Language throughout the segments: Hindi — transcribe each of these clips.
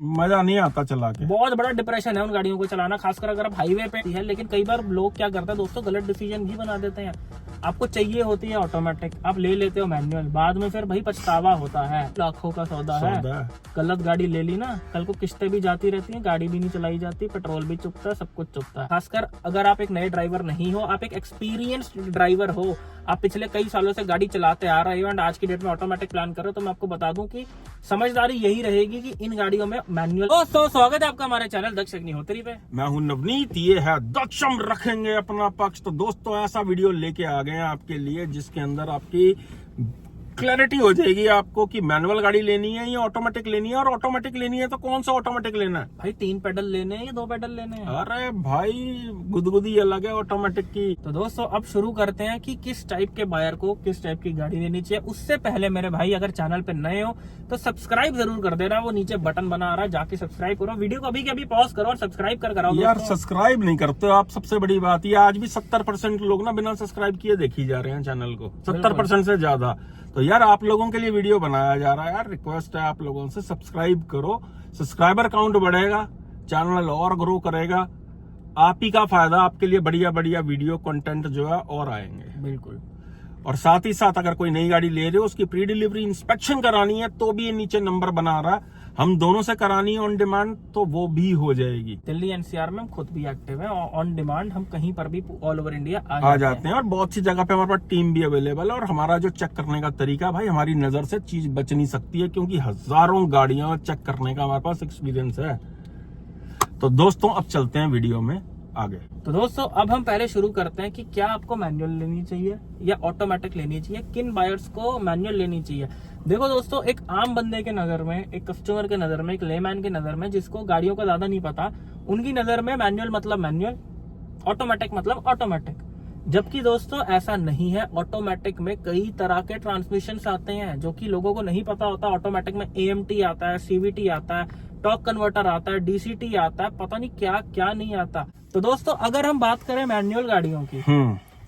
मजा नहीं आता चला के। बहुत बड़ा डिप्रेशन है उन गाड़ियों को चलाना, खासकर अगर आप हाईवे पे है। लेकिन कई बार लोग क्या करते हैं दोस्तों, गलत डिसीजन भी बना देते हैं। आपको चाहिए होती है ऑटोमेटिक, आप ले लेते हो मैनुअल, बाद में फिर भाई पछतावा होता है। लाखों का सौदा है, गलत गाड़ी ले ली ना, कल को किस्तें भी जाती रहती हैं, गाड़ी भी नहीं चलाई जाती, पेट्रोल भी चुभता है, सब कुछ चुभता है। खासकर अगर आप एक नए ड्राइवर नहीं हो, आप एक एक्सपीरियंस्ड ड्राइवर हो, आप पिछले कई सालों से गाड़ी चलाते आ रहे हो एंड आज की डेट में ऑटोमेटिक प्लान करो, तो मैं आपको बता दूं कि समझदारी यही रहेगी कि इन गाड़ियों में मैनुअल। दोस्तों स्वागत है आपका हमारे चैनल दक्ष अग्निहोत्री पे। मैं हूं नवनीत, ये है दक्षम, रखेंगे अपना पक्ष। तो दोस्तों ऐसा वीडियो लेके आ गए हैं आपके लिए जिसके अंदर आपकी क्लैरिटी हो जाएगी आपको कि मैनुअल गाड़ी लेनी है या ऑटोमेटिक लेनी है, और ऑटोमेटिक लेनी है तो कौन सा ऑटोमेटिक लेना है। भाई 3 पेडल लेने हैं या 2 पेडल लेने हैं? अरे भाई गुदगुदी अलग है ऑटोमेटिक की। तो दोस्तों अब शुरू करते हैं कि किस टाइप के बायर को किस टाइप की गाड़ी लेनी चाहिए। उससे पहले मेरे भाई अगर चैनल पे नए हो तो सब्सक्राइब जरूर कर देना, वो नीचे बटन बना आ रहा है, जाके सब्सक्राइब करो। वीडियो को अभी के अभी पॉज करो और सब्सक्राइब कर कराओ। यार सब्सक्राइब नहीं करते हो आप, सबसे बड़ी बात। ये आज भी 70% लोग ना बिना सब्सक्राइब किए देखी जा रहे हैं चैनल को, 70% से ज्यादा। तो यार आप लोगों के लिए वीडियो बनाया जा रहा है, यार रिक्वेस्ट है आप लोगों से, सब्सक्राइब करो। सब्सक्राइबर काउंट बढ़ेगा, चैनल और ग्रो करेगा, आप ही का फायदा, आपके लिए बढ़िया बढ़िया वीडियो कंटेंट जो है और आएंगे। बिल्कुल। और साथ ही साथ अगर कोई नई गाड़ी ले रहे हो, उसकी प्री डिलीवरी इंस्पेक्शन करानी है तो भी ये नीचे नंबर बना रहा है, हम दोनों से करानी है ऑन डिमांड तो वो भी हो जाएगी। दिल्ली एनसीआर में हम खुद भी एक्टिव हैं, ऑन डिमांड हम कहीं पर भी ऑल ओवर इंडिया आ जाते हैं। और बहुत सी जगह पे हमारे पास टीम भी अवेलेबल है, और हमारा जो चेक करने का तरीका, भाई हमारी नजर से चीज बच नहीं सकती है क्योंकि हजारों गाड़ियां चेक करने का हमारे पास एक्सपीरियंस है। तो दोस्तों अब चलते हैं वीडियो में आगे। तो दोस्तों अब हम पहले शुरू करते हैं कि क्या आपको मैनुअल लेनी चाहिए या ऑटोमेटिक लेनी चाहिए, किन बायर्स को मैनुअल लेनी चाहिए। देखो दोस्तों, एक आम बंदे के नजर में, एक कस्टमर के नजर में, एक लेमैन के नजर में, जिसको गाड़ियों का ज्यादा नहीं पता, उनकी नजर में मैनुअल मतलब मैनुअल, ऑटोमेटिक मतलब ऑटोमेटिक। जबकि दोस्तों ऐसा नहीं है। ऑटोमेटिक में कई तरह के ट्रांसमिशंस आते हैं जो कि लोगों को नहीं पता होता। ऑटोमेटिक में AMT आता है, CVT आता है, टॉर्क कन्वर्टर आता है, DCT आता है, पता नहीं क्या क्या नहीं आता। तो दोस्तों अगर हम बात करें मैनुअल गाड़ियों की,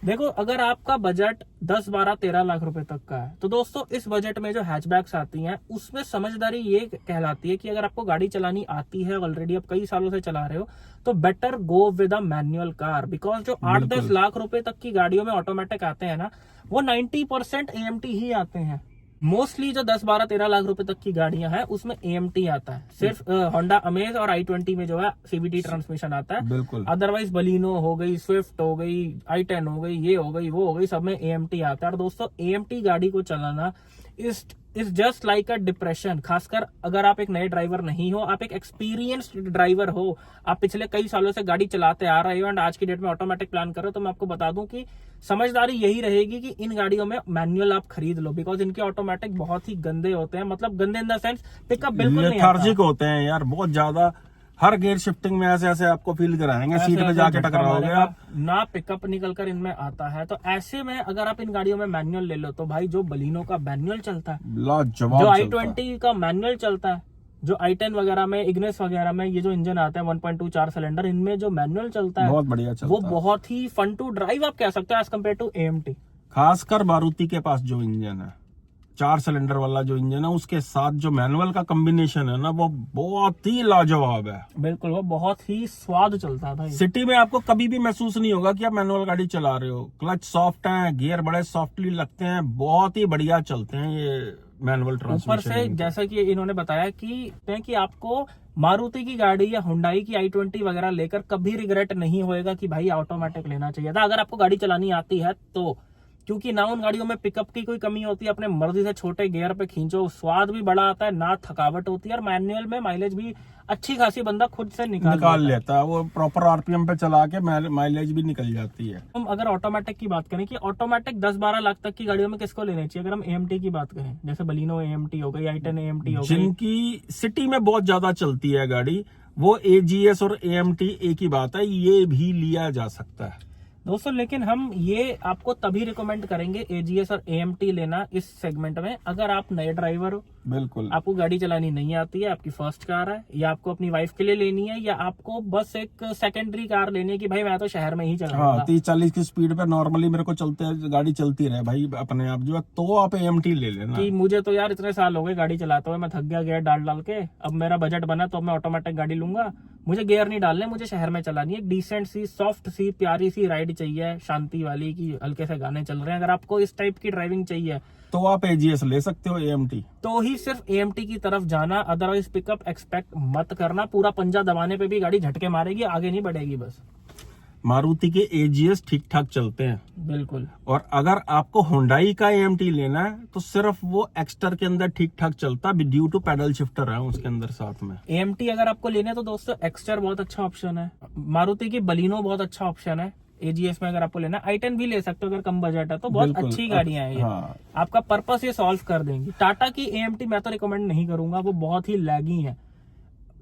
देखो अगर आपका बजट 10, 12, 13 लाख रुपए तक का है तो दोस्तों इस बजट में जो हैचबैक्स आती हैं उसमें समझदारी ये कहलाती है कि अगर आपको गाड़ी चलानी आती है, ऑलरेडी आप कई सालों से चला रहे हो, तो better go with a manual car. Because जो 8-10 लाख रुपए तक की गाड़ियों में ऑटोमेटिक आते हैं ना, वो 90% AMT ही आते हैं। मोस्टली जो 10, 12, 13 लाख रुपए तक की गाड़ियां हैं उसमें AMT आता है। सिर्फ होंडा अमेज और i20 में जो है CVT ट्रांसमिशन आता है। बिल्कुल। अदरवाइज बलिनो हो गई, स्विफ्ट हो गई, i10 हो गई, ये हो गई, वो हो गई, सब में AMT आता है। और दोस्तों AMT गाड़ी को चलाना is just like a depression. खासकर अगर आप एक नए ड्राइवर नहीं हो, आप एक एक्सपीरियंस्ड ड्राइवर हो, आप पिछले कई सालों से गाड़ी चलाते आ रहे हो एंड आज की डेट में ऑटोमेटिक प्लान करो, तो मैं आपको बता दूं कि समझदारी यही रहेगी कि इन गाड़ियों में मैनुअल आप खरीद लो। बिकॉज इनके ऑटोमेटिक बहुत ही गंदे होते हैं, मतलब गंदे इन द सेंस पिकअप बिल्कुल नहीं आता। होते हैं यार बहुत ज्यादा, हर गियर शिफ्टिंग में ऐसे ऐसे आपको फील कराएंगे, सीट पे जाके टकराओगे आप ना, पिकअप निकल कर इनमें आता है। तो ऐसे में अगर आप इन गाड़ियों में मैनुअल ले लो तो भाई जो बलिनो का मैनुअल चलता है, लाजवाब, जो i20 का मैनुअल चलता है, जो i10 वगैरह में, इग्निस वगैरह में ये जो इंजन आता है 1.2 4 सिलेंडर, इनमें जो मैनुअल चलता है बहुत बढ़िया चलता वो बहुत ही फन टू ड्राइव आप कह सकते हो एज कम्पेयर टू AMT। खासकर मारुति के पास जो इंजन है, 4 सिलेंडर वाला जो इंजन है, उसके साथ जो मैनुअल का कॉम्बिनेशन है ना, वो बहुत ही लाजवाब है। बिल्कुल, वो बहुत ही स्वाद चलता है भाई। सिटी में आपको कभी भी महसूस नहीं होगा कि आप मैनुअल गाड़ी चला रहे हो। क्लच सॉफ्ट है, गियर बड़े सॉफ्टली लगते हैं, बहुत ही बढ़िया चलते हैं ये मैनुअल ट्रांसमिशन। ऊपर से जैसा कि इन्होंने बताया कि आपको मारुति की गाड़ी या हुंडई की i20 वगैरह लेकर कभी रिग्रेट नहीं होएगा कि भाई ऑटोमेटिक लेना चाहिए था, अगर आपको गाड़ी चलानी आती है तो। क्योंकि ना उन गाड़ियों में पिकअप की कोई कमी होती है, अपने मर्जी से छोटे गियर पे खींचो, स्वाद भी बड़ा आता है, ना थकावट होती है, और मैनुअल में माइलेज भी अच्छी खासी बंदा खुद से निकाल लेता है। वो प्रॉपर RPM पे चला के माइलेज भी निकल जाती है। हम अगर ऑटोमेटिक की बात करें कि ऑटोमेटिक 10-12 लाख तक की गाड़ियों में किसको लेनी चाहिए, अगर हम AMT की बात करें, जैसे बलिनो AMT हो गई, i10 AMT हो गई, जिनकी सिटी में बहुत ज्यादा चलती है गाड़ी, वो AGS और AMT एक ही बात है, ये भी लिया जा सकता है दोस्तों। लेकिन हम ये आपको तभी रिकमेंड करेंगे AGS और AMT लेना इस सेगमेंट में अगर आप नए ड्राइवर हो, बिल्कुल। आपको गाड़ी चलानी नहीं आती है, आपकी फर्स्ट कार है, या आपको अपनी वाइफ के लिए लेनी है, या आपको बस एक सेकेंडरी कार लेनी है कि भाई मैं तो शहर में ही चलाऊंगा। हाँ, 30-40 की स्पीड पे नॉर्मली मेरे को गाड़ी चलती रहे भाई अपने आप जो है, तो आप AMT ले लेना। कि मुझे तो यार इतने साल हो गए गाड़ी चलाते हुए, मैं थक गया गियर डाल डाल के, अब मेरा बजट बना तो अब मैं ऑटोमेटिक गाड़ी लूंगा, मुझे गियर नहीं डालने, मुझे शहर में चलानी है, डिसेंट सी सॉफ्ट सी प्यारी सी राइड चाहिए, शांति वाली, की हल्के से गाने चल रहे हैं। अगर आपको इस टाइप की ड्राइविंग चाहिए तो आप AGS ले सकते हो, AMT तो ही सिर्फ AMT की तरफ जाना, अदरवाइज पिकअप एक्सपेक्ट मत करना। पूरा पंजा दबाने पे भी गाड़ी झटके मारेगी, आगे नहीं बढ़ेगी बस। मारुति के AGS ठीक ठाक चलते हैं बिल्कुल। और अगर आपको होंडाई का AMT लेना है तो सिर्फ वो एक्स्टर के अंदर ठीक ठाक चलता, ड्यू टू पैडल शिफ्टर है उसके अंदर साथ में। AMT अगर आपको लेना है तो दोस्तों एक्स्टर बहुत अच्छा ऑप्शन है, मारुति की बलिनो बहुत अच्छा ऑप्शन है। AGS में अगर आपको लेना है, i10 भी ले सकते हो अगर कम बजट है तो, बहुत बिल्कुल। अच्छी गाड़ियां हैं ये। हाँ। आपका पर्पस ये सॉल्व कर देंगी। टाटा की AMT मैं तो रिकमेंड नहीं करूंगा, वो बहुत ही लैगी है।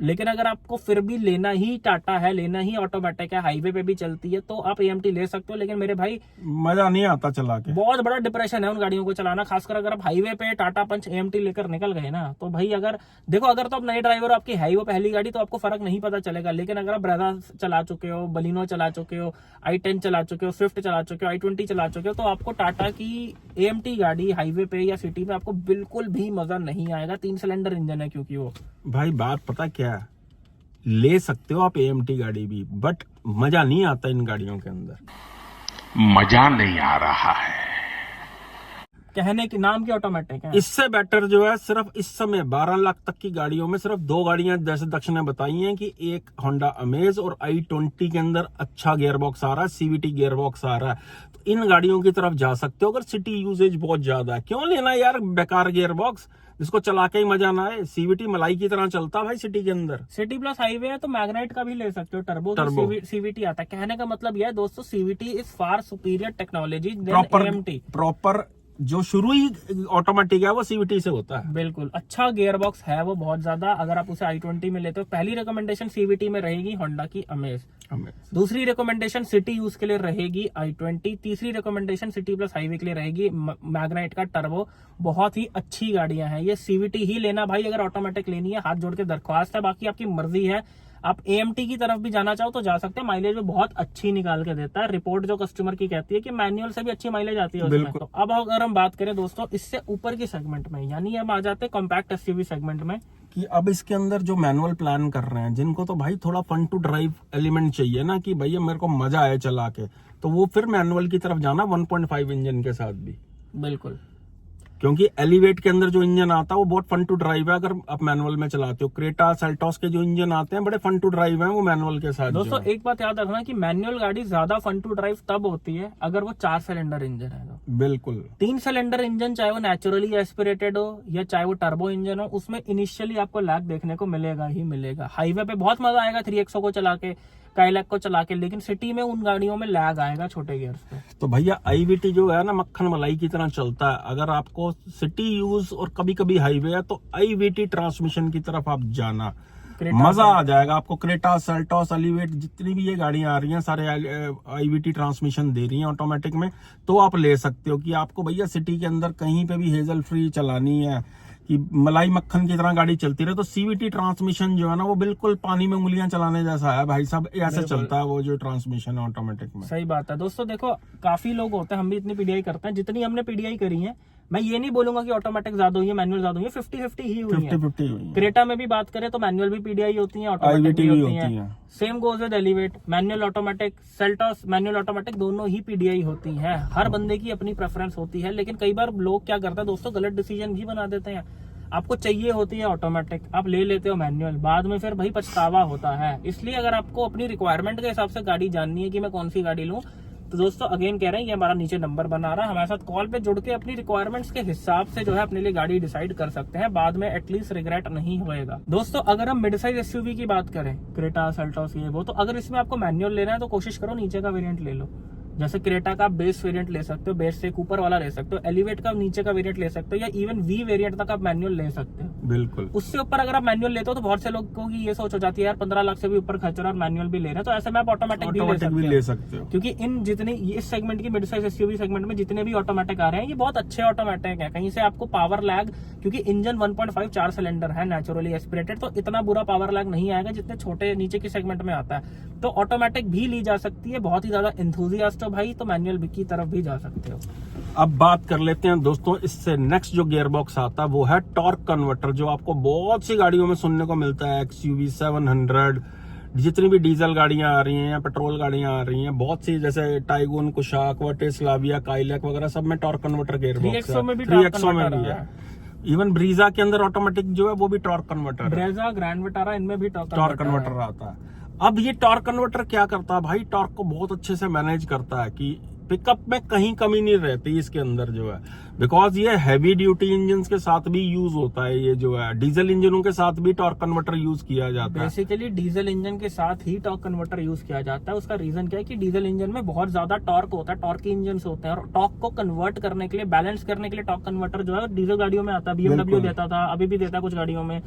लेकिन अगर आपको फिर भी लेना ही टाटा है, लेना ही ऑटोमेटिक है, हाईवे पे भी चलती है, तो आप AMT ले सकते हो। लेकिन मेरे भाई मजा नहीं आता चला के, बहुत बड़ा डिप्रेशन है उन गाड़ियों को चलाना, खासकर अगर आप हाईवे पे टाटा पंच AMT लेकर निकल गए ना, तो भाई अगर देखो, अगर तो आप नए ड्राइवर, आपकी है वो पहली गाड़ी, तो आपको फर्क नहीं पता चलेगा। लेकिन अगर आप ब्रेजा चला चुके हो, बलिनो चला चुके हो, i10 चला चुके हो, स्विफ्ट चला चुके हो, i20 चला चुके हो, तो आपको टाटा की AMT गाड़ी हाईवे पे या सिटी में आपको बिल्कुल भी मजा नहीं आएगा। 3 सिलेंडर इंजन है, क्योंकि वो भाई बात पता क्या है, ले सकते हो आप AMT गाड़ी भी, बट मजा नहीं आता इन गाड़ियों के अंदर, मजा नहीं आ रहा है। कहने के नाम की ऑटोमेटिक है। इससे बेटर जो है सिर्फ इस समय 12 लाख तक की गाड़ियों में सिर्फ 2 गाड़ियां जैसे दक्ष ने बताई हैं कि एक होंडा अमेज और i20 के अंदर अच्छा गियर बॉक्स आ रहा है, CVT गियर बॉक्स आ रहा है, तो इन गाड़ियों की तरफ जा सकते हो। अगर सिटी यूजेज बहुत ज्यादा है, क्यों लेना यार बेकार गियर बॉक्स जिसको चला के ही मजा ना आए। CVT मलाई की तरह चलता भाई सिटी के अंदर। सिटी प्लस हाईवे है तो मैग्नाइट का भी ले सकते हो, टर्बो CVT आता है। कहने का मतलब यह है दोस्तों, CVT is far superior technology than AMT। Proper जो शुरू ही ऑटोमेटिक है वो CVT से होता है। बिल्कुल, अच्छा गियर बॉक्स है वो बहुत ज्यादा। अगर आप उसे i20 में लेते हो, पहली रिकमेंडेशन CVT में रहेगी होंडा की अमेज, दूसरी रिकमेंडेशन सिटी यूज के लिए रहेगी i20, तीसरी रिकमेंडेशन सिटी प्लस हाईवे के लिए रहेगी मैग्नाइट का टर्बो। बहुत ही अच्छी गाड़ियां हैं ये, CVT ही लेना भाई अगर ऑटोमेटिक लेनी है, हाथ जोड़ के दरख्वास्त है, बाकी आपकी मर्जी है। आप AMT की तरफ भी जाना चाहो तो जा सकते हैं, माइलेज भी बहुत अच्छी निकाल के देता है। रिपोर्ट जो कस्टमर की कहती है कि मैनुअल से भी अच्छी माइलेज आती है उसमें। तो अब अगर हम बात करें दोस्तों इससे ऊपर की सेगमेंट में, यानी हम आ जाते हैं कॉम्पैक्ट SUV सेगमेंट में, कि अब इसके अंदर जो मैनुअल प्लान कर रहे हैं, जिनको तो भाई थोड़ा फन टू ड्राइव एलिमेंट चाहिए ना, कि भैया मेरे को मजा आए चला के, तो वो फिर मैनुअल की तरफ जाना 1.5 इंजन के साथ भी। बिल्कुल, क्योंकि एलिवेट के अंदर जो इंजन आता है वो बहुत फन टू ड्राइव है अगर आप मैनुअल में चलाते हो। क्रेटा सेल्टॉस के जो इंजन आते हैं बड़े फन टू ड्राइव हैं वो मैनुअल के साथ। दोस्तों एक बात याद रखना कि मैनुअल गाड़ी ज्यादा फन टू ड्राइव तब होती है अगर वो 4 सिलेंडर इंजन है तो। बिल्कुल। 3 सिलेंडर इंजन, चाहे वो नेचुरली एस्पिरेटेड हो या चाहे वो टर्बो इंजन हो, उसमें इनिशियली आपको लैग देखने को मिलेगा ही मिलेगा। हाईवे पे बहुत मजा आएगा 3XO को चला के, काइलैक को चला के, लेकिन सिटी में उन गाड़ियों में लैग आएगा छोटे गियर्स पे। तो भैया IVT जो है ना मक्खन मलाई की तरह चलता है। अगर आपको सिटी यूज और कभी कभी हाईवे है तो IVT ट्रांसमिशन की तरफ आप जाना, मजा आ जाएगा आपको। क्रेटा, सेल्टॉस, एलिवेट, जितनी भी ये गाड़ियां आ रही हैं सारे IVT ट्रांसमिशन दे रही हैं ऑटोमेटिक में, तो आप ले सकते हो। कि आपको भैया सिटी के अंदर कहीं पे भी हेजल फ्री चलानी है, कि मलाई मक्खन की तरह गाड़ी चलती रहे, तो CVT ट्रांसमिशन जो है ना वो बिल्कुल पानी में उंगलियां चलाने जैसा है भाई साहब, ऐसे चलता है वो जो ट्रांसमिशन है ऑटोमेटिक में। सही बात है दोस्तों। देखो काफी लोग होते हैं, हम भी इतनी PDI करते हैं जितनी हमने PDI करी है, मैं ये नहीं बोलूंगा कि ऑटोमेटिक ज्यादा हुई है मैनुअल ज्यादा हुई है, 50-50 ही हुई है। 50-50 हुई है। क्रेटा में भी बात करें तो मैनुअल भी PDI होती है, ऑटोमेटिक भी होती है। Same goes with elevate, manual automatic, Seltos manual automatic, दोनों ही PDI होती है। हर बंदे की अपनी प्रेफरेंस होती है, लेकिन कई बार लोग क्या करते हैं दोस्तों, गलत डिसीजन भी बना देते हैं। आपको चाहिए होती है ऑटोमेटिक, आप ले लेते हो मैनुअल, बाद में फिर भाई पछतावा होता है। इसलिए अगर आपको अपनी रिक्वायरमेंट के हिसाब से गाड़ी जाननी है कि मैं कौन सी गाड़ी लूं, तो दोस्तों अगेन कह रहे हैं, ये हमारा नीचे नंबर बना रहा है, हमारे साथ कॉल पे जुड़ के अपनी रिक्वायरमेंट्स के हिसाब से जो है अपने लिए गाड़ी डिसाइड कर सकते हैं। बाद में एटलीस्ट रिग्रेट नहीं होएगा। दोस्तों अगर हम मिड साइज SUV की बात करें, क्रेटा, सेल्टॉस, ये वो, तो अगर इसमें आपको मैनुअल लेना है तो कोशिश करो नीचे का वेरिएंट ले लो। जैसे क्रेटा का बेस वेरिएंट ले सकते हो, बेस से एक ऊपर वाला ले सकते हो, एलिवेट का नीचे का वेरिएंट ले सकते हो, या इवन वी वेरिएंट तक आप मैनुअल ले सकते हो। बिल्कुल। उससे ऊपर अगर आप मैनुअल लेते हो तो बहुत से लोगों की ये सोच हो जाती है यार 15 लाख से भी ऊपर खर्च रहा है और मैनुअल भी ले रहे हैं, तो ऐसे में आप ऑटोमेटिक भी ले सकते हो। क्योंकि इन जितनी इस सेगमेंट की मिड साइज एसयूवी सेगमेंट में जितने भी ऑटोमेटिक आ रहे हैं ये बहुत अच्छे ऑटोमेटिक है। कहीं से आपको पावर लैग, क्योंकि इंजन 1.5 4 सिलेंडर है नेचुरली एस्पिरेटेड, तो इतना बुरा पावर लैग नहीं आएगा जितने छोटे नीचे की सेगमेंट में आता है। तो ऑटोमेटिक भी ली जा सकती है, बहुत ही ज्यादा एंथुसियास्ट हो भाई तो मैनुअल की तरफ भी जा सकते हो। अब बात कर लेते हैं दोस्तों, इससे नेक्स्ट जो गियर बॉक्स आता है वो है टॉर्क कन्वर्टर, जो आपको बहुत सी गाड़ियों में सुनने को मिलता है। XUV 700, जितनी भी डीजल गाड़ियां आ रही हैं या पेट्रोल गाड़ियां आ रही हैं, बहुत सी जैसे टाइगून, कुशाक, स्लाविया, काइलैक वगैरह सब में टॉर्क कन्वर्टर गियर बॉक्स है। 3XO में भी है। इवन ब्रीजा के अंदर ऑटोमेटिक जो है वो भी टॉर्क कन्वर्टर है। ब्रेजा, ग्रैंड विटारा, इनमें भी टॉर्क कन्वर्टर आता है। अब ये टॉर्क कन्वर्टर क्या करता है भाई, टॉर्क को बहुत अच्छे से मैनेज करता है कि पिकअप में कहीं कमी नहीं रहती इसके अंदर जो है, बिकॉज ये हैवी ड्यूटी इंजन के साथ भी यूज होता है। ये जो है डीजल इंजनों के साथ भी टॉर्क कन्वर्टर यूज किया जाता है। बेसिकली डीजल इंजन के साथ ही टॉर्क कन्वर्टर यूज किया जाता है। उसका रीजन क्या है कि डीजल इंजन में बहुत ज्यादा टॉर्क होता है, टॉर्क इंजन होते हैं, और टॉर्क को कन्वर्ट करने के लिए, बैलेंस करने के लिए टॉर्क कन्वर्टर जो है डीजल गाड़ियों में आता है। BMW देता था, अभी भी देता है कुछ गाड़ियों में।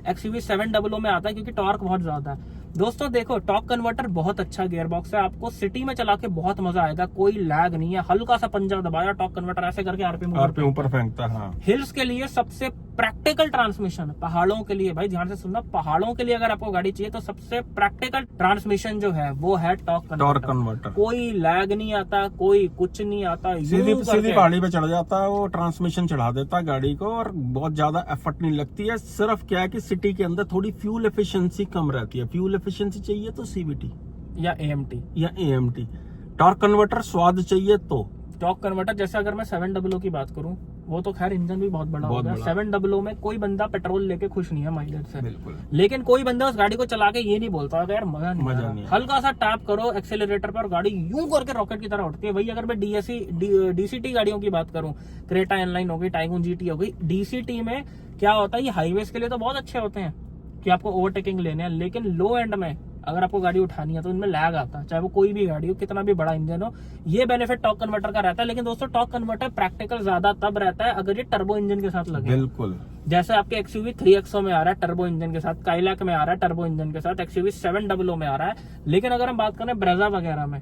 XUV 700 में आता है क्योंकि टॉर्क बहुत ज्यादा है। दोस्तों देखो, टॉर्क कन्वर्टर बहुत अच्छा गियर बॉक्स है, आपको सिटी में चला के बहुत मजा आएगा, कोई लैग नहीं है। हल्का सा पंजा दबाया, टॉर्क कन्वर्टर ऐसे करके आरपीएम ऊपर फेंकता है। हाँ। हिल्स के लिए सबसे प्रैक्टिकल ट्रांसमिशन, पहाड़ों के लिए, भाई ध्यान से सुनना, पहाड़ों के लिए अगर आपको गाड़ी चाहिए तो सबसे प्रैक्टिकल ट्रांसमिशन जो है वो है टॉर्क कन्वर्टर। कोई लैग नहीं आता, कोई कुछ नहीं आता, सीधी पहाड़ी पे चढ़ जाता है वो, ट्रांसमिशन चढ़ा देता है गाड़ी को, और बहुत ज्यादा एफर्ट नहीं लगती है। सिर्फ क्या है कि सिटी के अंदर थोड़ी फ्यूल एफिशिएंसी कम रहती है। फ्यूल एफिशिएंसी चाहिए तो CVT या AMT। टॉर्क कन्वर्टर स्वाद चाहिए तो टॉर्क कन्वर्टर, जैसे अगर मैं 700 की बात करूं, वो तो खैर इंजन भी बहुत बड़ा होगा। 700 में कोई बंदा पेट्रोल लेके खुश नहीं है माइलेज से, बिल्कुल। लेकिन कोई बंदा उस गाड़ी को चला के ये नहीं बोलता यार मजा नहीं। हल्का सा टैप करो एक्सेलरेटर पर, गाड़ी यूं करके रॉकेट की तरह उठती है। वही अगर मैं DCT गाड़ियों की बात करूं, क्रेटा इनलाइन हो गई, टाइगून GT हो गई, DCT में क्या होता है, ये हाईवेज के लिए तो बहुत अच्छे होते हैं कि आपको ओवरटेकिंग लेने हैं, लेकिन लो एंड में अगर आपको गाड़ी उठानी है तो इनमें लैग आता है, चाहे वो कोई भी गाड़ी हो, कितना भी बड़ा इंजन हो। ये बेनिफिट टॉर्क कन्वर्टर का रहता है। लेकिन दोस्तों टॉर्क कन्वर्टर प्रैक्टिकल ज्यादा तब रहता है अगर ये टर्बो इंजन के साथ लगे। बिल्कुल। जैसे आपके XUV 3XO में आ रहा है टर्बो इंजन के साथ, काइलैक में आ रहा है टर्बो इंजन के साथ, XUV 700 में आ रहा है। लेकिन अगर हम बात करें ब्रेजा वगैरह में,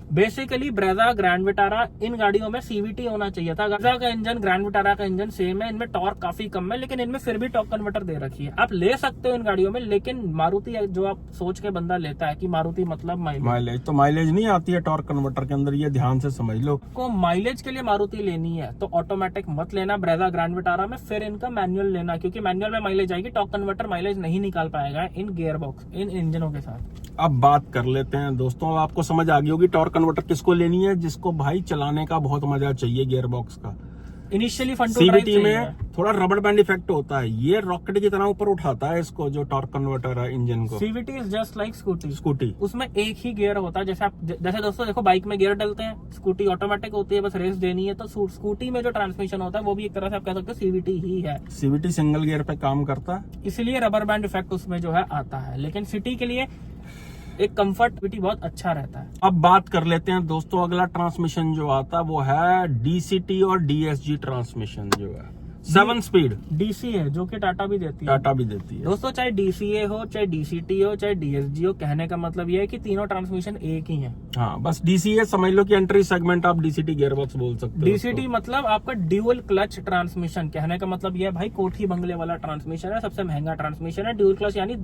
बेसिकली ब्रेजा, ग्रैंड विटारा, इन गाड़ियों में CVT होना चाहिए था। ब्रेजा का इंजन, ग्रैंड विटारा का इंजन सेम है, इनमें टॉर्क काफी कम है, लेकिन इनमें फिर भी टॉर्क कन्वर्टर दे रखी है। आप ले सकते हो इन गाड़ियों में, लेकिन मारुति जो आप सोच के बंदा लेता है कि मारुति मतलब माइलेज, तो माइलेज नहीं आती है टॉर्क कन्वर्टर के अंदर, ये ध्यान से समझ लो। को माइलेज के लिए मारुति लेनी है तो ऑटोमेटिक मत लेना ब्रेजा, ग्रैंड विटारा में, फिर इनका मैनुअल लेना, क्योंकि मैनुअल में माइलेज आएगी, टॉर्क कन्वर्टर माइलेज नहीं निकाल पाएगा इन गियर बॉक्स, इन इंजनों के साथ। अब बात कर लेते हैं दोस्तों, आपको समझ आ गई होगी टॉर्क कन्वर्टर किसको लेनी है, जिसको भाई चलाने का बहुत मजा चाहिए गियर बॉक्स का। इनिशियली CVT में थोड़ा रबर बैंड इफेक्ट होता है, ये रॉकेट की तरह ऊपर उठाता है इसको, जो टॉर्क कन्वर्टर है इंजन को। CVT is just like scooty. उसमें एक ही गियर होता है, जैसे दोस्तों देखो बाइक में गियर डलते हैं, स्कूटी ऑटोमेटिक होती है, बस रेस देनी है। तो स्कूटी में जो ट्रांसमिशन होता है वो भी एक तरह से आप कह सकते हो CVT ही है। CVT सिंगल गियर पे काम करता है, इसलिए रबर बैंड इफेक्ट उसमें जो है आता है। लेकिन सिटी के लिए एक कंफर्ट बहुत अच्छा रहता है। अब बात कर लेते हैं दोस्तों, अगला ट्रांसमिशन जो आता है वो है DCT और DSG ट्रांसमिशन, जो है 7 स्पीड DC है, जो कि टाटा भी देती है। दोस्तों चाहे DCA हो, चाहे DCT हो, चाहे DSG हो, कहने का मतलब ये है कि तीनों ट्रांसमिशन एक ही है। हाँ, बस DCA समझ लो कि एंट्री सेगमेंट, आप DCT गियरबॉक्स बोल सकते हो। DCT मतलब आपका ड्यूअल क्लच ट्रांसमिशन, कहने का मतलब ये है भाई कोठी बंगले वाला ट्रांसमिशन है, सबसे महंगा ट्रांसमिशन है। ड्यूअल क्लच यानी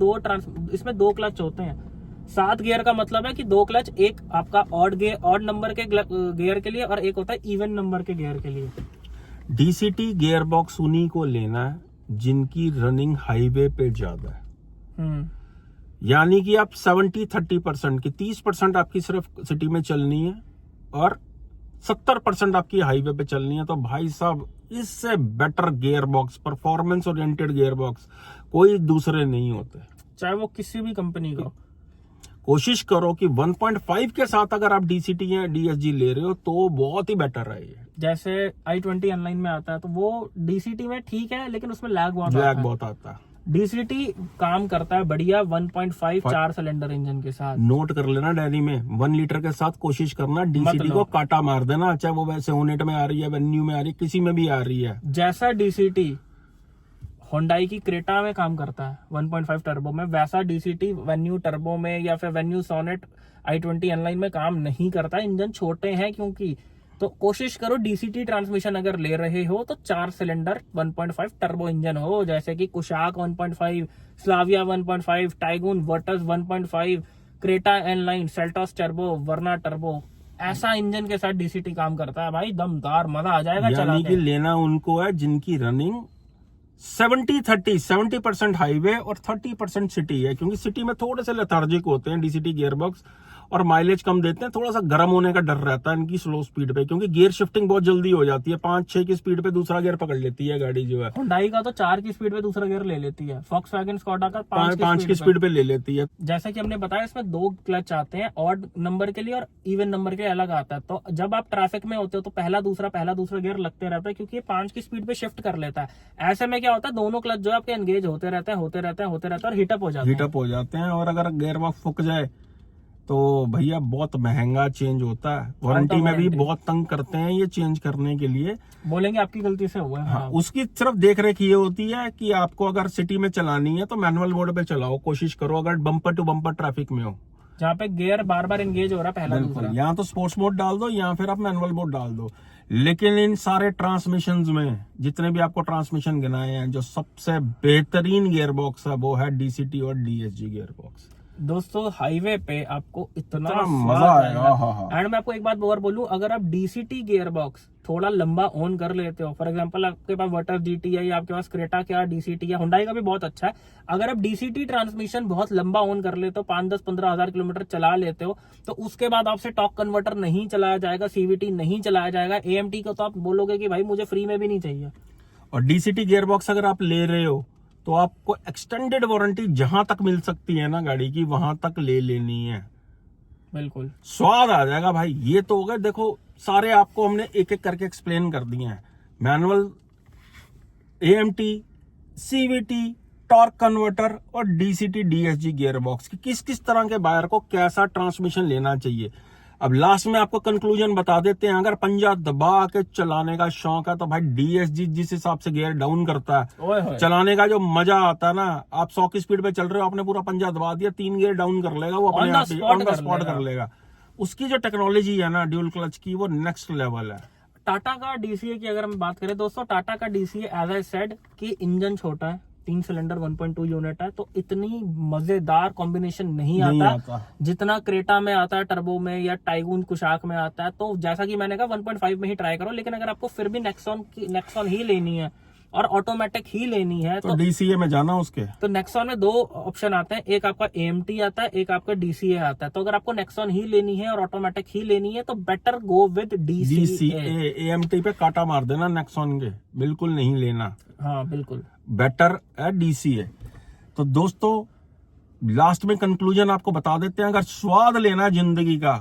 इसमें 2 क्लच होते हैं। 7 गियर का मतलब है कि 2 क्लच, एक आपका ऑड नंबर के गियर के लिए और एक होता है इवन नंबर के गियर के लिए। DCT गियर बॉक्स उन्हीं को लेना है जिनकी रनिंग हाईवे पे ज्यादा है। यानी कि आप 70-30% की 30% आपकी सिर्फ सिटी में चलनी है और 70% आपकी हाईवे पे चलनी है, तो भाई साहब इससे better gear box, performance oriented gear box कोई दूसरे नहीं होते, चाहे वो किसी भी कंपनी का। कोशिश करो कि 1.5 के साथ अगर आप DCT या DSG ले रहे हो तो बहुत ही बेटर है ये। जैसे i20 ऑनलाइन में आता है तो वो DCT में ठीक है, लेकिन उसमें लैग बहुत आता है। डीसीटी काम करता है बढ़िया 1.5 4 सिलेंडर इंजन के साथ। नोट कर लेना डायरी में, 1 लीटर के साथ कोशिश करना डीसीटी मतलब को काटा मार देना, चाहे वो वैसे होनेट में आ रही है, वेन्यू में आ रही है, किसी में भी आ रही है। जैसा डीसीटी होंडाई की क्रेटा में काम करता है 1.5 टर्बो में, वैसा डीसीटी वेन्यू टर्बो में या फिर वेन्यू सोनेट i20 N-line में काम नहीं करता। इंजन छोटे हैं क्योंकि, तो कोशिश करो डीसीटी ट्रांसमिशन अगर ले रहे हो तो 4 सिलेंडर 1.5 टर्बो इंजन हो, जैसे कि Kushaq 1.5, Slavia 1.5, Taigun Virtus 1.5, Creta N-line, Seltos turbo, Verna turbo, ऐसा इंजन के साथ डीसीटी काम करता है भाई, दमदार, मजा आ जाएगा चला यानी कि लेना उनको है जिनकी रनिंग 70% हाईवे और 30% सिटी है, क्योंकि सिटी में थोड़े से लेथार्जिक होते हैं डीसीटी गियरबॉक्स और माइलेज कम देते हैं, थोड़ा सा गर्म होने का डर रहता है इनकी स्लो स्पीड पे, क्योंकि गियर शिफ्टिंग बहुत जल्दी हो जाती है। 5-6 की स्पीड पे दूसरा गियर पकड़ लेती है गाड़ी जो है। हुंडई का तो 4 की स्पीड पे दूसरा गियर ले लेती है, फॉक्सवैगन स्कोडा का 5 की स्पीड पे ले लेती है। जैसा कि हमने बताया इसमें 2 क्लच आते हैं, ऑड नंबर के लिए और इवन नंबर के अलग आता है। तो जब आप ट्रैफिक में होते हो तो पहला दूसरा गियर लगते रहता है, क्योंकि ये 5 की स्पीड पे शिफ्ट कर लेता है। ऐसे में क्या होता है, दोनों क्लच जो है आपके एंगेज होते रहते हैं और हीटअप हो जाते हैं। और अगर गियर बॉक्स फूक जाए तो भैया बहुत महंगा चेंज होता है, वारंटी में भी बहुत तंग करते हैं ये चेंज करने के लिए, बोलेंगे आपकी गलती से हुआ है। हाँ, उसकी सिर्फ देख रेख ये होती है कि आपको अगर सिटी में चलानी है तो मैनुअल मोड पे चलाओ, कोशिश करो अगर बम्पर टू बम्पर ट्रैफिक में हो, जहाँ पे गियर बार बार एंगेज हो रहा है पहला दूसरा, यहाँ तो स्पोर्ट्स मोड डाल दो या फिर आप मैनुअल मोड डाल दो। लेकिन इन सारे ट्रांसमिशन में जितने भी आपको ट्रांसमिशन गिनाए हैं, जो सबसे बेहतरीन गियर बॉक्स है वो है डीसीटी और डीएसजी गियर बॉक्स। दोस्तों हाईवे पे आपको इतना मजा आएगा। एंड मैं आपको एक बात और बोलूं, अगर आप डीसीटी गियर बॉक्स थोड़ा लंबा ऑन कर लेते हो, फॉर एग्जांपल आपके पास वर्टस जीटी है या आपके पास क्रेटा क्या डीसीटी है, हुंडई का भी बहुत अच्छा है, अगर आप डीसीटी ट्रांसमिशन बहुत लंबा ऑन कर लेते हो, 5-10-15 हजार किलोमीटर चला लेते हो, तो उसके बाद आपसे टॉर्क कन्वर्टर नहीं चलाया जाएगा, सीवीटी नहीं चलाया जाएगा, एएमटी को तो आप बोलोगे कि भाई मुझे फ्री में भी नहीं चाहिए। और डीसीटी गियर बॉक्स अगर आप ले रहे हो तो आपको एक्सटेंडेड वारंटी जहां तक मिल सकती है ना गाड़ी की, वहां तक ले लेनी है, बिल्कुल स्वाद आ जाएगा भाई। ये तो हो गए, देखो सारे आपको हमने एक एक करके एक्सप्लेन कर दिए हैं, manual, AMT, CVT, torque converter और डीसीटी डीएसजी गियर बॉक्स की किस किस तरह के बायर को कैसा ट्रांसमिशन लेना चाहिए। अब लास्ट में आपको कंक्लूजन बता देते हैं, अगर पंजा दबा के चलाने का शौक है तो भाई डीएसजी जिस हिसाब से गियर डाउन करता है, चलाने का जो मजा आता है ना, आप 100 की स्पीड पे चल रहे हो, आपने पूरा पंजा दबा दिया, 3 गियर डाउन कर लेगा वो अपने आप ही ऑन द स्पॉट कर लेगा। उसकी जो टेक्नोलॉजी है ना ड्यूल क्लच की, वो नेक्स्ट लेवल है। टाटा का डीसीए की अगर हम बात करें दोस्तों, टाटा का डीसीए एज आई सेड कि इंजन छोटा है, 3 सिलेंडर 1.2 यूनिट है, तो इतनी मजेदार कॉम्बिनेशन नहीं आता जितना क्रेटा में आता है, टर्बो में या टाइगून कुशाक में आता है। तो जैसा कि मैंने कहा 1.5 में ही ट्राई करो, लेकिन अगर आपको फिर भी नेक्सॉन ही लेनी है और ऑटोमेटिक ही लेनी है तो डीसीए में जाना उसके, तो नेक्सॉन में 2 ऑप्शन आते हैं, एक आपका एएमटी आता है, एक आपका डीसीए आता है। तो अगर आपको नेक्सॉन ही लेनी है और ऑटोमेटिक ही लेनी है तो better go with DCA. AMT पे काटा मार देना, नेक्सॉन के बिल्कुल नहीं लेना। हाँ बिल्कुल, बेटर है डीसीए। तो दोस्तों लास्ट में कंक्लूजन आपको बता देते हैं, अगर स्वाद लेना है जिंदगी का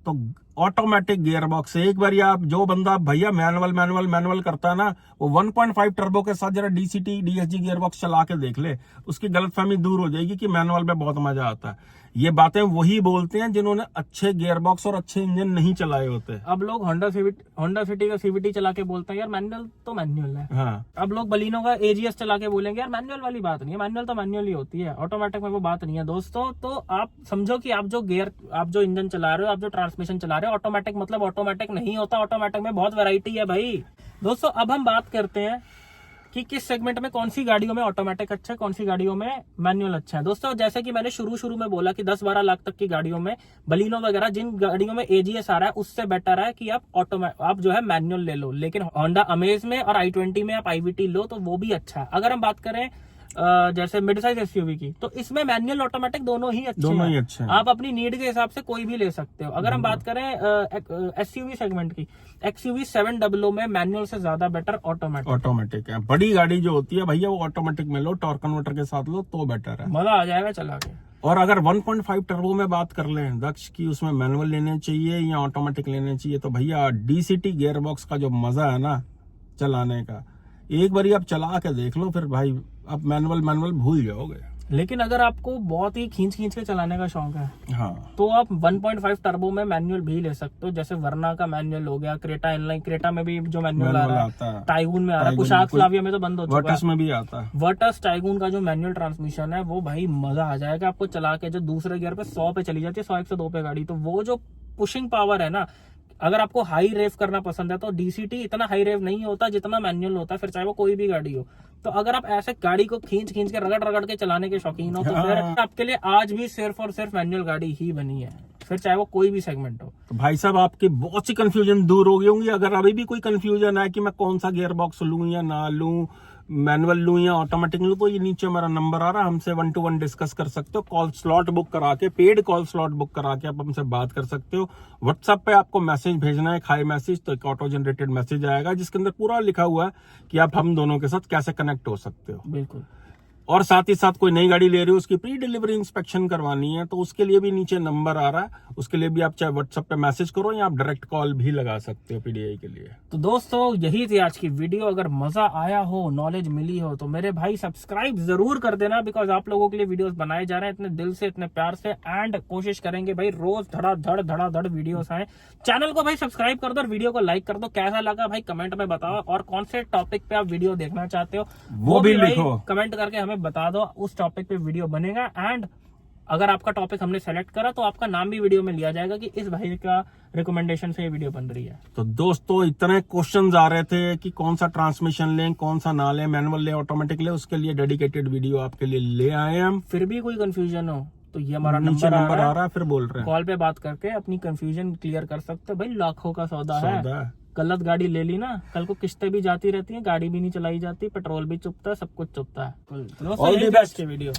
तो ऑटोमेटिक गियर बॉक्स। एक बार आप जो बंदा भैया मैनुअल करता है ना, वो 1.5 टर्बो के साथ जरा डीसीटी डीएसजी गियर बॉक्स चला के देख ले, उसकी गलतफहमी दूर हो जाएगी कि मैनुअल में बहुत मजा आता है। ये बातें वही बोलते हैं जिन्होंने अच्छे गियर बॉक्स और अच्छे इंजन नहीं चलाए होते। अब लोग होंडा सिटी का सीवीटी चला के बोलते हैं यार मैनुअल तो मैनुअल है। हाँ। अब लोग बलिनो का एजीएस चला के बोलेंगे यार मैनुअल वाली बात नहीं है, मैनुअल तो मैनुअल ही होती है, ऑटोमेटिक में वो बात नहीं है दोस्तों। तो आप समझो कि आप जो इंजन चला रहे हो, आप जो ट्रांसमिशन चला रहे हो, ऑटोमेटिक मतलब ऑटोमेटिक नहीं होता, ऑटोमेटिक में बहुत वैरायटी है भाई। दोस्तों अब हम बात करते हैं कि किस सेगमेंट में कौन सी गाड़ियों में ऑटोमेटिक अच्छा है, कौन सी गाड़ियों में मैनुअल अच्छा है। दोस्तों जैसे कि मैंने शुरू में बोला कि 10-12 लाख तक की गाड़ियों में, बलिनो वगैरह जिन गाड़ियों में एजीएस आ रहा है, उससे बेटर है कि आप जो है मैनुअल ले लो। लेकिन होंडा अमेज में और i20 में आप आईवीटी लो तो वो भी अच्छा है। अगर हम बात करें जैसे मिड साइज एसयूवी की, तो इसमें मैनुअल ऑटोमेटिक दोनों ही अच्छे हैं। आप अपनी नीड के हिसाब से कोई भी ले सकते हो। अगर हम बात करें एसयूवी सेगमेंट की, XUV 700 में मैनुअल से ज्यादा बेटर ऑटोमेटिक है। बड़ी गाड़ी जो होती है भैया वो ऑटोमेटिक में लो, टॉर्क कन्वर्टर के साथ लो तो बेटर है, मजा आ जाएगा चला के। और अगर 1.5 टर्बो में बात कर लें दक्ष की, उसमें मैनुअल लेने चाहिए या ऑटोमेटिक लेने चाहिए, तो भैया डीसीटी गियर बॉक्स का जो मजा है ना चलाने का, एक बारी आप चला के देख लो, फिर भाई आप मैनुअल भूल जाओगे। लेकिन अगर आपको बहुत ही खींच के चलाने का शौक है हाँ, तो आप 1.5 टर्बो में मैनुअल भी ले सकते हो। जैसे वर्ना का मैनुअल हो गया, क्रेटा इनलाइन, क्रेटा में भी जो मैनुअल आ रहा आता है, है, टाइगून में आ रहा है, टाइगून कुशाक में स्लाविया में तो बंद हो चुका वर्टस है। में भी आता है। वर्टस टाइगून का जो मैनुअल ट्रांसमिशन है वो भाई मजा आ जाएगा आपको चला के। जो दूसरे गियर पे 100 पे चली जाती है, 100-102 पे गाड़ी, तो वो जो पुशिंग पावर है ना, अगर आपको हाई रेव करना पसंद है तो डीसीटी इतना हाई रेव नहीं होता जितना मैनुअल होता है, फिर चाहे वो कोई भी गाड़ी हो। तो अगर आप ऐसे गाड़ी को खींच के रगड़ के चलाने के शौकीन हो तो फिर आपके लिए आज भी सिर्फ और सिर्फ मैनुअल गाड़ी ही बनी है, फिर चाहे वो कोई भी सेगमेंट हो। तो भाई साहब आपकी बहुत सी कंफ्यूजन दूर हो गई होंगी। अगर अभी भी कोई कंफ्यूजन है कि मैं कौन सा गियर बॉक्स लूं या ना लूं, मैनुअल लूं या ऑटोमेटिक लूं, तो ये नीचे मेरा नंबर आ रहा है, हमसे 1-to-1 डिस्कस कर सकते हो। कॉल स्लॉट बुक करा के, पेड कॉल स्लॉट बुक करा के आप हमसे बात कर सकते हो। व्हाट्सएप पे आपको मैसेज भेजना है, हाई मैसेज, तो एक ऑटो जनरेटेड मैसेज आएगा जिसके अंदर पूरा लिखा हुआ है कि आप हम दोनों के साथ कैसे कनेक्ट हो सकते हो। बिल्कुल। और साथ ही साथ कोई नई गाड़ी ले रहे हो, उसकी प्री डिलीवरी इंस्पेक्शन करवानी है, तो उसके लिए भी नीचे नंबर आ रहा है, उसके लिए भी आप चाहे व्हाट्सएप पे मैसेज करो या आप डायरेक्ट कॉल भी लगा सकते हो पीडीआई के लिए। तो दोस्तों यही थी आज की वीडियो। अगर मजा आया हो, नॉलेज मिली हो, तो मेरे भाई सब्सक्राइब जरूर कर देना, बिकॉज आप लोगों के लिए वीडियोस बनाए जा रहे हैं इतने दिल से, इतने प्यार से, एंड कोशिश करेंगे भाई रोज धड़ाधड़ वीडियोस आए। चैनल को भाई सब्सक्राइब कर दो और वीडियो को लाइक कर दो। कैसा लगा भाई कमेंट में बताओ, और कौन से टॉपिक पे आप वीडियो देखना चाहते हो वो भी लिखो, कमेंट करके हमें बता दो, उस टॉपिक पे वीडियो बनेगा। एंड अगर आपका टॉपिक हमने सेलेक्ट करा तो आपका नाम भी वीडियो में लिया जाएगा कि इस भाई का रिकमेंडेशन से ये वीडियो बन रही है। तो दोस्तों इतने क्वेश्चंस आ रहे थे कि कौन सा ट्रांसमिशन लें, कौन सा ना लें, मैनुअल ले, ऑटोमेटिक ले, उसके लिए डेडिकेटेड वीडियो आपके लिए ले आए हम। फिर भी कोई कंफ्यूजन हो तो ये हमारा नीचे नंबर आ रहा है, फिर बोल रहे हैं, कॉल पे बात करके अपनी कंफ्यूजन क्लियर कर सकते हो। भाई लाखों का सौदा है, गलत गाड़ी ले ली ना, कल को किस्तें भी जाती रहती हैं, गाड़ी भी नहीं चलाई जाती, पेट्रोल भी चुभता है, सब कुछ चुभता है। All the best video.